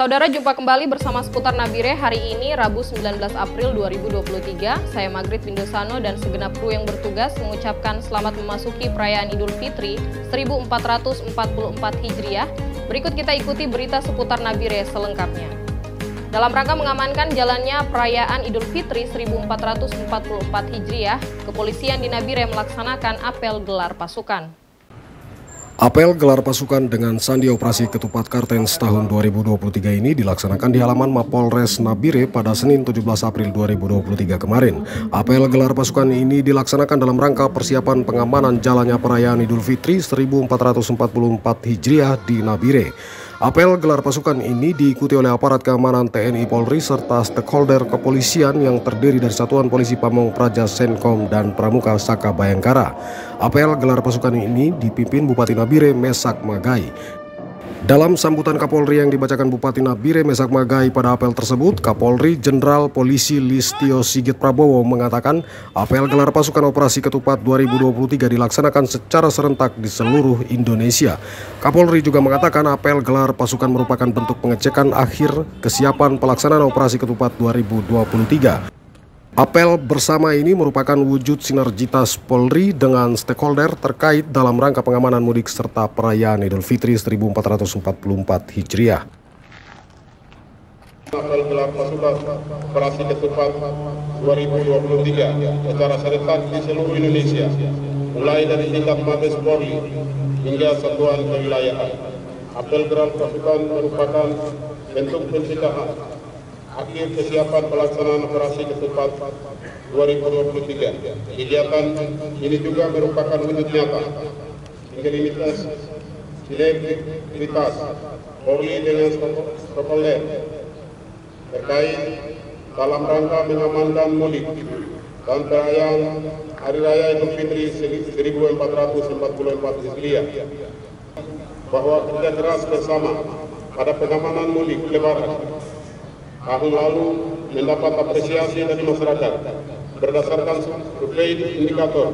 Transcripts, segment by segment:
Saudara, jumpa kembali bersama Seputar Nabire hari ini, Rabu 19 April 2023. Saya Magrit Windosano dan segenap kru yang bertugas mengucapkan selamat memasuki perayaan Idul Fitri 1444 Hijriah. Berikut kita ikuti berita seputar Nabire selengkapnya. Dalam rangka mengamankan jalannya perayaan Idul Fitri 1444 Hijriah, kepolisian di Nabire melaksanakan apel gelar pasukan. Apel gelar pasukan dengan sandi operasi Ketupat Kartens tahun 2023 ini dilaksanakan di halaman Mapolres Nabire pada Senin 17 April 2023 kemarin. Apel gelar pasukan ini dilaksanakan dalam rangka persiapan pengamanan jalannya perayaan Idul Fitri 1444 Hijriah di Nabire. Apel gelar pasukan ini diikuti oleh aparat keamanan TNI Polri serta stakeholder kepolisian yang terdiri dari Satuan Polisi Pamong Praja, Senkom, dan Pramuka Saka Bayangkara. Apel gelar pasukan ini dipimpin Bupati Nabire Mesak Magai. Dalam sambutan Kapolri yang dibacakan Bupati Nabire Mesak Magai pada apel tersebut, Kapolri Jenderal Polisi Listio Sigit Prabowo mengatakan apel gelar pasukan operasi Ketupat 2023 dilaksanakan secara serentak di seluruh Indonesia. Kapolri juga mengatakan apel gelar pasukan merupakan bentuk pengecekan akhir kesiapan pelaksanaan operasi Ketupat 2023. Apel bersama ini merupakan wujud sinergitas Polri dengan stakeholder terkait dalam rangka pengamanan mudik serta perayaan Idul Fitri 1444 Hijriah. Apel gelar pasukan operasi Ketupat 2023 secara serentak di seluruh Indonesia, mulai dari tingkat Mabes Polri hingga satuan kewilayahan. Apel gelar pasukan merupakan bentuk pencegahan akhir kesiapan pelaksanaan operasi Ketupat 2023. Kegiatan ini juga merupakan wujud nyata sinergitas Polri dengan stakeholder terkait dalam rangka mengamankan mudik dan perayaan Hari Raya Idul Fitri 1444 Hijriah, bahwa kerja keras bersama pada pengamanan mudik Lebaran tahun lalu mendapat apresiasi dari masyarakat. Berdasarkan survei indikator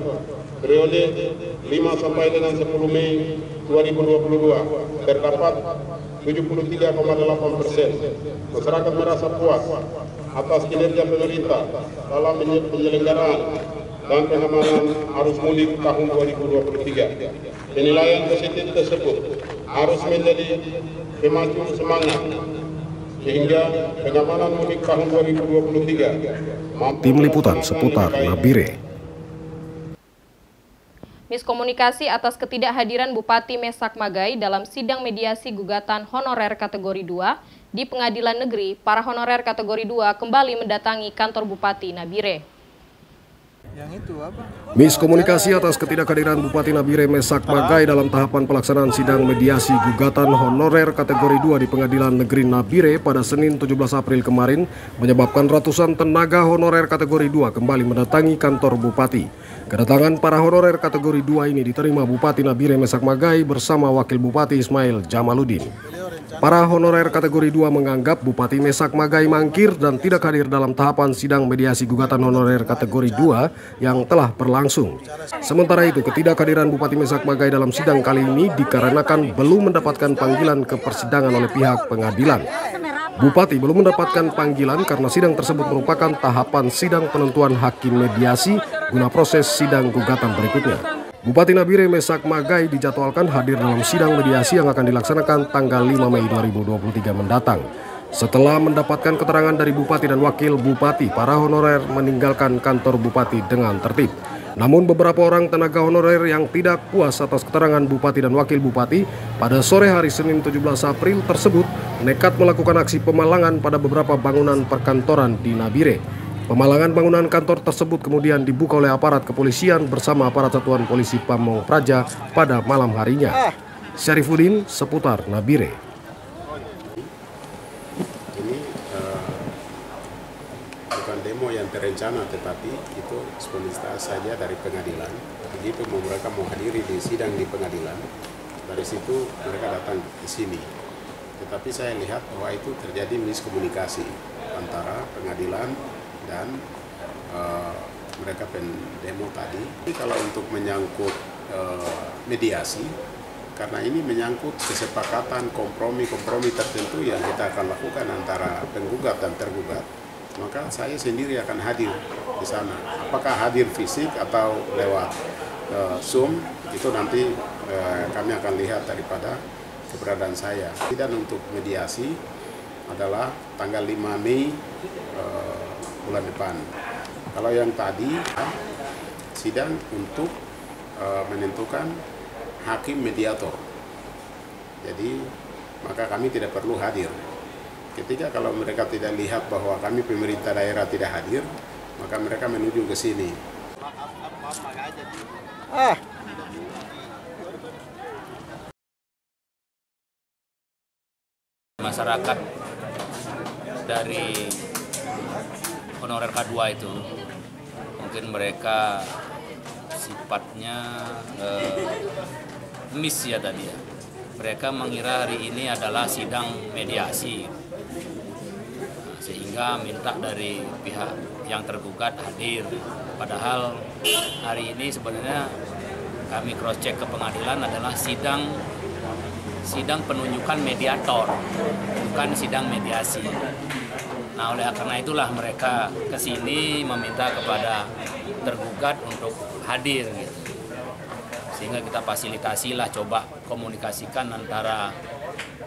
periode 5 sampai dengan 10 Mei 2022, terdapat 73,8% masyarakat merasa puas atas kinerja pemerintah dalam penyelenggaraan dan pengamanan arus mudik tahun 2023. Penilaian positif tersebut harus menjadi pemacu semangat sehingga pengamanan mudik tahun 2023. Tim Liputan Seputar Nabire. Miskomunikasi atas ketidakhadiran Bupati Mesak Magai dalam sidang mediasi gugatan honorer kategori 2 di Pengadilan Negeri, para honorer kategori 2 kembali mendatangi kantor Bupati Nabire. Miskomunikasi atas ketidakhadiran Bupati Nabire Mesak Magai dalam tahapan pelaksanaan sidang mediasi gugatan honorer kategori 2 di Pengadilan Negeri Nabire pada Senin 17 April kemarin menyebabkan ratusan tenaga honorer kategori 2 kembali mendatangi kantor Bupati. Kedatangan para honorer kategori 2 ini diterima Bupati Nabire Mesak Magai bersama Wakil Bupati Ismail Jamaluddin. Para honorer kategori 2 menganggap Bupati Mesak Magai mangkir dan tidak hadir dalam tahapan sidang mediasi gugatan honorer kategori 2 yang telah berlangsung. Sementara itu, ketidakhadiran Bupati Mesak Magai dalam sidang kali ini dikarenakan belum mendapatkan panggilan ke persidangan oleh pihak pengadilan. Bupati belum mendapatkan panggilan karena sidang tersebut merupakan tahapan sidang penentuan hakim mediasi guna proses sidang gugatan berikutnya. Bupati Nabire Mesak Magai dijadwalkan hadir dalam sidang mediasi yang akan dilaksanakan tanggal 5 Mei 2023 mendatang. Setelah mendapatkan keterangan dari Bupati dan Wakil Bupati, para honorer meninggalkan kantor Bupati dengan tertib. Namun beberapa orang tenaga honorer yang tidak puas atas keterangan Bupati dan Wakil Bupati pada sore hari Senin 17 April tersebut nekat melakukan aksi pemalangan pada beberapa bangunan perkantoran di Nabire. Pemalangan bangunan kantor tersebut kemudian dibuka oleh aparat kepolisian bersama aparat Satuan Polisi Pamong Praja pada malam harinya. Syarifuddin, Seputar Nabire. Ini bukan demo yang terencana, tetapi itu spontanitas saja dari pengadilan. Begitu mereka mau hadiri di sidang di pengadilan, dari situ mereka datang ke sini. Tetapi saya lihat bahwa itu terjadi miskomunikasi antara pengadilan dan mereka pendemo tadi. Kalau untuk menyangkut mediasi, karena ini menyangkut kesepakatan kompromi tertentu yang kita akan lakukan antara penggugat dan tergugat, maka saya sendiri akan hadir di sana. Apakah hadir fisik atau lewat Zoom, itu nanti kami akan lihat daripada keberadaan saya. Dan untuk mediasi adalah tanggal 5 Mei bulan depan. Kalau yang tadi sidang untuk menentukan hakim mediator. Jadi maka kami tidak perlu hadir. Ketika kalau mereka tidak lihat bahwa kami pemerintah daerah tidak hadir, maka mereka menuju ke sini. Masyarakat dari honorer K2 itu mungkin mereka sifatnya miss ya tadi ya. Mereka mengira hari ini adalah sidang mediasi, sehingga minta dari pihak yang tergugat hadir. Padahal hari ini sebenarnya kami cross check ke pengadilan adalah sidang penunjukan mediator, bukan sidang mediasi. Nah, oleh karena itulah mereka ke sini meminta kepada tergugat untuk hadir gitu. Sehingga kita fasilitasilah, coba komunikasikan antara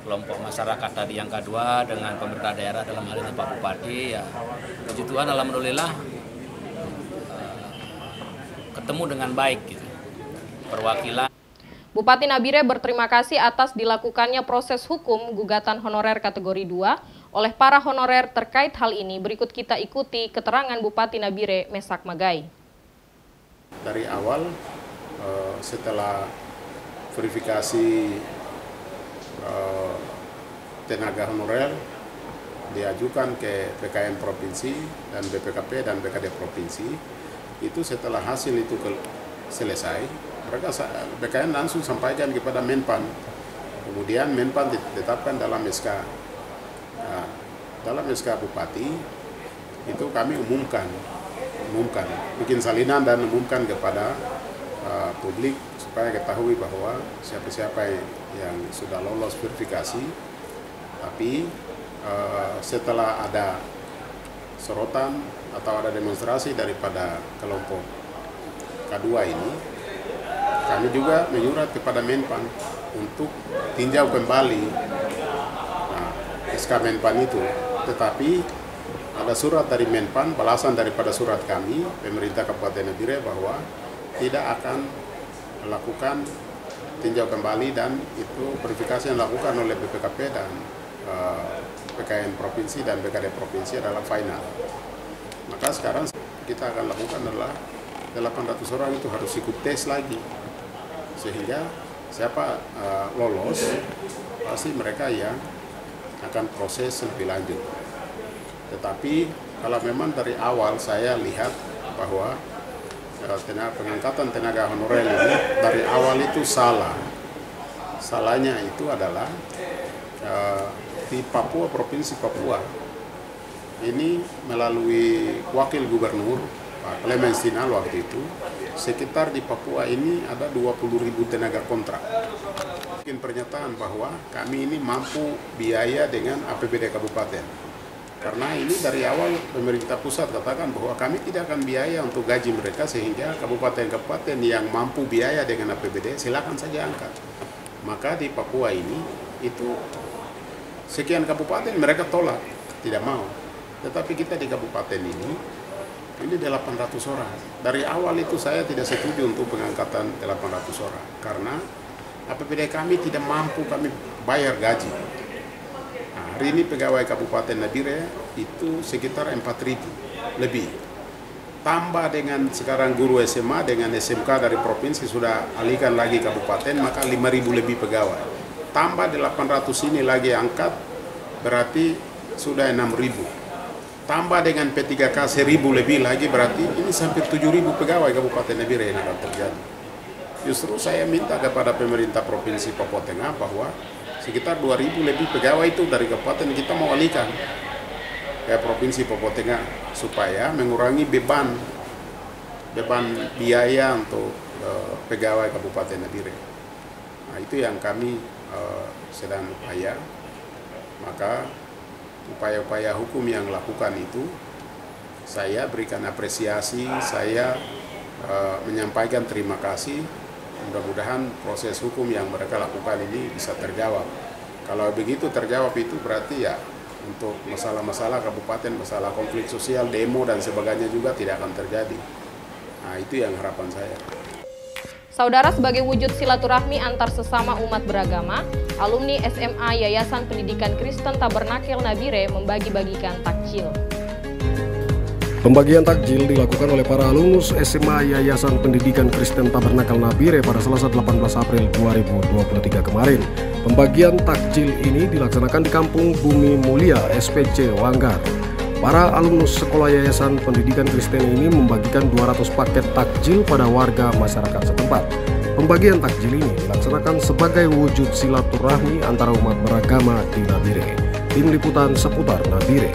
kelompok masyarakat tadi yang K2 dengan pemerintah daerah, dalam hal ini Pak Bupati. Ya, puji Tuhan alhamdulillah ketemu dengan baik gitu. Perwakilan Bupati Nabire berterima kasih atas dilakukannya proses hukum gugatan honorer kategori 2 oleh para honorer terkait hal ini. Berikut kita ikuti keterangan Bupati Nabire Mesak Magai. Dari awal setelah verifikasi tenaga honorer diajukan ke BKN Provinsi dan BPKP dan BKD Provinsi, itu setelah hasil itu selesai, mereka BKN langsung sampaikan kepada Menpan. Kemudian Menpan ditetapkan dalam SK. Nah, dalam SK Bupati itu kami umumkan, bikin salinan dan umumkan kepada publik supaya ketahui bahwa siapa-siapa yang sudah lolos verifikasi. Tapi setelah ada sorotan atau ada demonstrasi daripada kelompok K2 ini, kami juga menyurat kepada Menpan untuk tinjau kembali SK Menpan itu. Tetapi ada surat dari Menpan, balasan daripada surat kami, pemerintah Kabupaten Nabire, bahwa tidak akan melakukan tinjau kembali, dan itu verifikasi yang dilakukan oleh BPKP dan PKN Provinsi dan BKD Provinsi adalah final. Maka sekarang kita akan lakukan adalah 800 orang itu harus ikut tes lagi, sehingga siapa lolos pasti mereka yang akan proses lebih lanjut. Tetapi kalau memang dari awal saya lihat bahwa pengangkatan tenaga honorer ini dari awal itu salah. Salahnya itu adalah di Papua, Provinsi Papua ini melalui wakil gubernur Pak Clemens Tinal waktu itu, sekitar di Papua ini ada 20.000 tenaga kontrak. Mungkin pernyataan bahwa kami ini mampu biaya dengan APBD kabupaten. Karena ini dari awal pemerintah pusat katakan bahwa kami tidak akan biaya untuk gaji mereka, sehingga kabupaten-kabupaten yang mampu biaya dengan APBD silakan saja angkat. Maka di Papua ini itu sekian kabupaten mereka tolak, tidak mau. Tetapi kita di kabupaten ini 800 orang. Dari awal itu saya tidak setuju untuk pengangkatan 800 orang. Karena APBD kami tidak mampu kami bayar gaji. Nah, hari ini pegawai Kabupaten Nabire itu sekitar 4.000 lebih. Tambah dengan sekarang guru SMA dengan SMK dari provinsi sudah alihkan lagi kabupaten, maka 5.000 lebih pegawai. Tambah 800 ini lagi angkat, berarti sudah 6.000. Tambah dengan P3K 1.000 lebih lagi, berarti ini hampir 7.000 pegawai Kabupaten Nabire yang akan terjadi. Justru saya minta kepada pemerintah Provinsi Papua Tengah bahwa sekitar 2.000 lebih pegawai itu dari kabupaten kita mau alihkan ke Provinsi Papua Tengah supaya mengurangi beban biaya untuk pegawai Kabupaten Nabire. Nah, itu yang kami sedang upaya. Maka upaya-upaya hukum yang lakukan itu saya berikan apresiasi, saya menyampaikan terima kasih. Mudah-mudahan proses hukum yang mereka lakukan ini bisa terjawab. Kalau begitu terjawab itu berarti ya untuk masalah-masalah kabupaten, masalah konflik sosial, demo dan sebagainya juga tidak akan terjadi. Nah, itu yang harapan saya. Saudara, sebagai wujud silaturahmi antar sesama umat beragama, alumni SMA Yayasan Pendidikan Kristen Tabernakel Nabire membagi-bagikan takjil. Pembagian takjil dilakukan oleh para alumnus SMA Yayasan Pendidikan Kristen Tabernakel Nabire pada Selasa 18 April 2023 kemarin. Pembagian takjil ini dilaksanakan di Kampung Bumi Mulia, SPC Wanggar. Para alumnus sekolah Yayasan Pendidikan Kristen ini membagikan 200 paket takjil pada warga masyarakat setempat. Pembagian takjil ini dilaksanakan sebagai wujud silaturahmi antara umat beragama di Nabire. Tim Liputan seputar Nabire.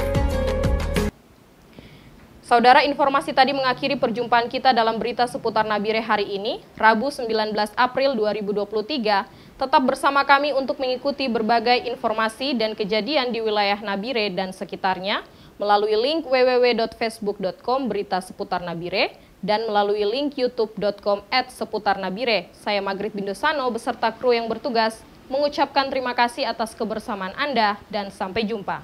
Saudara, informasi tadi mengakhiri perjumpaan kita dalam berita seputar Nabire hari ini, Rabu 19 April 2023. Tetap bersama kami untuk mengikuti berbagai informasi dan kejadian di wilayah Nabire dan sekitarnya melalui link www.facebook.com berita seputar Nabire dan melalui link youtube.com/seputarnabire. Saya Magrit Bindosano beserta kru yang bertugas mengucapkan terima kasih atas kebersamaan Anda dan sampai jumpa.